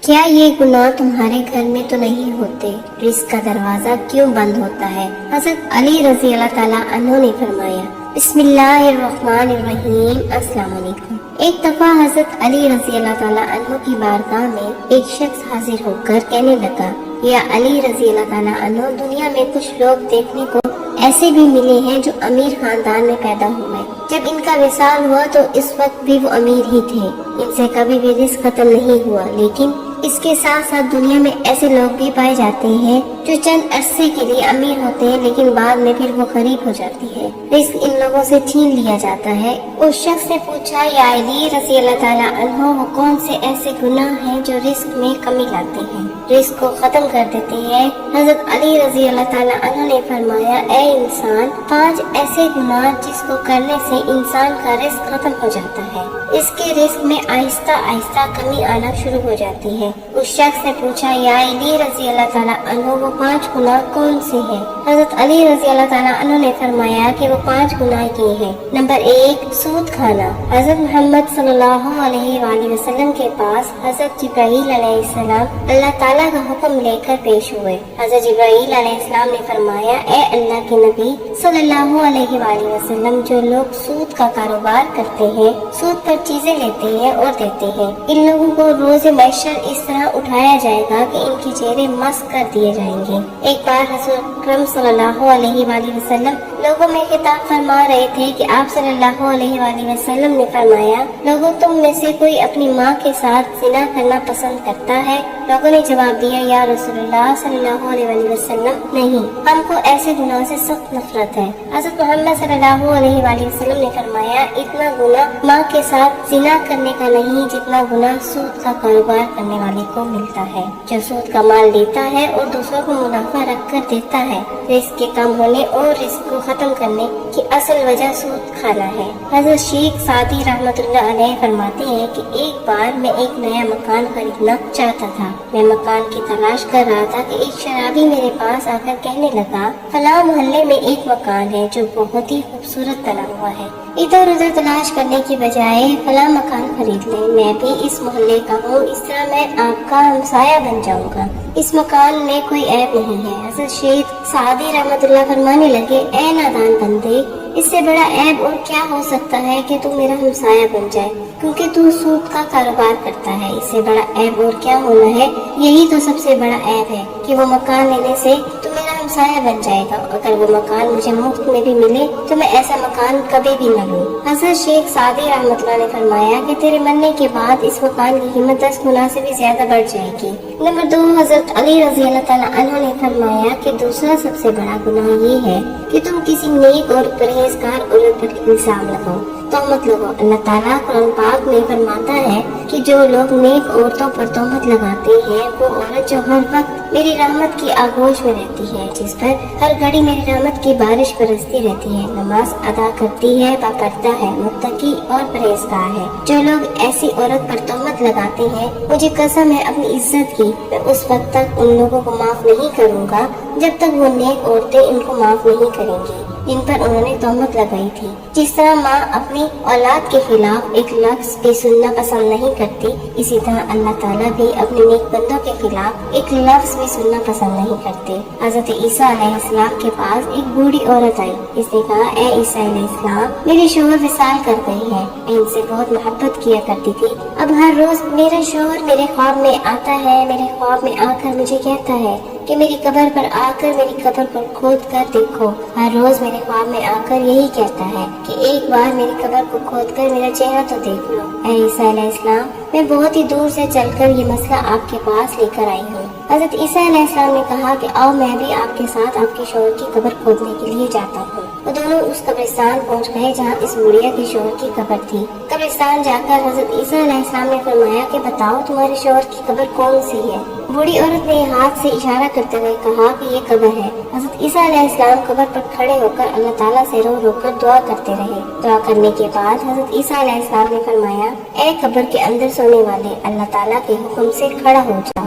کیا یہ گناہ تمہارے گھر میں تو نہیں ہوتے؟ رزق کا دروازہ کیوں بند ہوتا ہے؟ حضرت علی رضی اللہ تعالیٰ عنہ نے فرمایا، بسم اللہ الرحمن الرحیم، السلام علیکم۔ ایک دفعہ حضرت علی رضی اللہ تعالیٰ عنہ کی بارگاہ میں ایک شخص حاضر ہو کر کہنے لگا، یا علی رضی اللہ تعالیٰ عنہ، دنیا میں کچھ لوگ دیکھنے کو ایسے بھی ملے ہیں جو امیر خاندان میں پیدا ہوئے، جب ان کا وصال ہوا تو اس وقت بھی وہ امیر ہی تھے، ان سے کبھی بھی رزق ختم نہیں ہوا، لیکن اس کے ساتھ ساتھ دنیا میں ایسے لوگ بھی پائے جاتے ہیں جو چند عرصے کے لیے امیر ہوتے ہیں لیکن بعد میں پھر وہ غریب ہو جاتی ہے، رزق ان لوگوں سے چھین لیا جاتا ہے۔ اس شخص نے پوچھا، یا علی رضی اللہ تعالیٰ عنہ، وہ کون سے ایسے گناہ ہیں جو رزق میں کمی لاتے ہیں، رزق کو ختم کر دیتے ہیں؟ حضرت علی رضی اللہ تعالیٰ عنہ نے فرمایا، اے انسان، 5 ایسے گناہ جس کو کرنے سے انسان کا رزق ختم ہو جاتا ہے، اس کے رزق میں آہستہ آہستہ کمی آنا شروع ہو جاتی ہے۔ اس شخص نے پوچھا، یا علی رضی اللہ تعالیٰ عنہ، وہ 5 گناہ کون سے ہیں؟ حضرت علی رضی اللہ تعالیٰ عنہ نے فرمایا کہ وہ 5 گناہ یہ ہیں۔ نمبر 1، سود کھانا۔ حضرت محمد صلی اللہ علیہ وآلہ وسلم کے پاس حضرت جبرائیل علیہ السلام اللہ تعالیٰ کا حکم لے کر پیش ہوئے۔ حضرت جبرائیل علیہ السلام نے فرمایا، اے اللہ کے نبی صلی اللہ علیہ وآلہ وسلم، جو لوگ سود کا کاروبار کرتے ہیں، سود پر چیزیں لیتے ہیں اور دیتے ہیں، ان لوگوں کو روز محشر اس طرح اٹھایا جائے گا کہ ان کے چہرے مسخ کر دیے جائیں گے۔ ایک بار حضرت اکرم صلی اللہ علیہ وآلہ وسلم لوگوں میں خطاب فرما رہے تھے کہ آپ صلی اللہ علیہ وآلہ وسلم نے فرمایا، لوگوں، تم میں سے کوئی اپنی ماں کے ساتھ زنا کرنا پسند کرتا ہے؟ لوگوں نے جواب دیا، یا رسول اللہ صلی اللہ علیہ وآلہ وسلم، نہیں، ہم کو ایسے گناہ سے سخت نفرت ہے۔ حضرت محمد صلی اللہ علیہ وآلہ وسلم نے فرمایا، اتنا گناہ ماں کے ساتھ زنا کرنے کا نہیں جتنا گناہ سود کا کاروبار کرنے والے کو ملتا ہے، جو سود کا مال لیتا ہے اور دوسروں کو منافع رکھ کر دیتا ہے۔ رزق کے کم ہونے اور رزق کو ختم کرنے کی اصل وجہ سود کھانا ہے۔ حضرت شیخ سعدی رحمۃ اللہ علیہ فرماتے ہیں کہ ایک بار میں ایک نیا مکان خریدنا چاہتا تھا، میں مکان کی تلاش کر رہا تھا کہ ایک شرابی میرے پاس آ کر کہنے لگا، فلاں محلے میں ایک مکان ہے جو بہت ہی خوبصورت بنا ہوا ہے، ادھر ادھر تلاش کرنے کی بجائے فلاں مکان خرید لیں، میں بھی اس محلے کا ہوں، اس طرح میں آپ کا ہمسایہ بن جاؤں گا، اس مکان میں کوئی عیب نہیں ہے۔ حضرت شیخ سعدی رحمۃ اللہ فرمانے لگے، اے نادان بندے، اس سے بڑا عیب اور کیا ہو سکتا ہے کہ تو میرا ہمسایہ بن جائے، کیونکہ تو سود کا کاروبار کرتا ہے، اس سے بڑا عیب اور کیا ہونا ہے؟ یہی تو سب سے بڑا عیب ہے کہ وہ مکان لینے سے تو میرا ہمسایہ بن جائے گا، اگر وہ مکان مجھے مفت میں بھی ملے تو میں ایسا مکان کبھی بھی نہ لوں۔ حضرت شیخ سعدی رحمۃ اللہ نے فرمایا کہ تیرے مرنے کے بعد اس مکان کی قیمت 10 گنا سے بھی زیادہ بڑھ جائے گی۔ نمبر 2، حضرت علی رضی اللہ تعالیٰ عنہ نے فرمایا کہ دوسرا سب سے بڑا گناہ یہ ہے کہ تم کسی نیک اور پرہیزگار عورت پر الزام لگاؤ، تہمت لگاؤ۔ اللہ تعالیٰ قرآن پاک میں فرماتا ہے کہ جو لوگ نیک عورتوں پر تہمت لگاتے ہیں، وہ عورت جو ہر وقت میری رحمت کی آغوش میں رہتی ہے، جس پر ہر گھڑی میری رحمت کی بارش برستی رہتی ہے، نماز ادا کرتی ہے، باپردہ ہے، متقی اور پرہیزگار ہے۔ جو لوگ ایسی عورت پر تہمت لگاتے ہیں، مجھے قسم ہے اپنی عزت کی، میں اس وقت تک ان لوگوں کو معاف نہیں کروں گا جب تک وہ نیک عورتیں ان کو معاف نہیں کریں گی جن پر انہوں نے تہمت لگائی تھی۔ جس طرح ماں اپنی اولاد کے خلاف ایک لفظ بھی سننا پسند نہیں کرتی، اسی طرح اللہ تعالیٰ بھی اپنے نیک بندوں کے خلاف ایک لفظ بھی سننا پسند نہیں کرتے۔ حضرت عیسیٰ علیہ السلام کے پاس ایک بوڑھی عورت آئی، اس نے کہا، اے عیسیٰ علیہ السلام، میرے شوہر وصال کر گئے ہیں، میں ان سے بہت محبت کیا کرتی تھی، اب ہر روز میرا شوہر میرے خواب میں آتا ہے، میرے خواب میں آ کر مجھے کہتا ہے کہ میری قبر پر آ کر میری قبر پر کھود کر دیکھو، ہر روز میرے خواب میں آ کر یہی کہتا ہے کہ ایک بار میری قبر کو کھود کر میرا چہرہ تو دیکھ لو۔ اے عیسیٰ علیہ السلام، میں بہت ہی دور سے چل کر یہ مسئلہ آپ کے پاس لے کر آئی ہوں۔ حضرت عیسیٰ علیہ السلام نے کہا کہ آؤ، میں بھی آپ کے ساتھ آپ کے شوہر کی قبر کھودنے کے لیے جاتا ہوں۔ وہ دونوں اس قبرستان پہنچ گئے جہاں اس بڑھیا کے شوہر کی قبر تھی۔ قبرستان جا کر حضرت عیسیٰ علیہ السلام نے فرمایا کہ بتاؤ تمہارے شوہر کی قبر کون سی ہے؟ بوڑھی عورت نے ہاتھ سے اشارہ کرتے ہوئے کہا کہ یہ قبر ہے۔ حضرت عیسیٰ علیہ السلام قبر پر کھڑے ہو کر اللہ تعالیٰ سے رو رو کر دعا کرتے رہے۔ دعا کرنے کے بعد حضرت عیسیٰ علیہ السلام نے فرمایا، اے قبر کے اندر سونے والے، اللہ تعالیٰ کے حکم سے کھڑا ہو جاؤ۔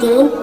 3,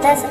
10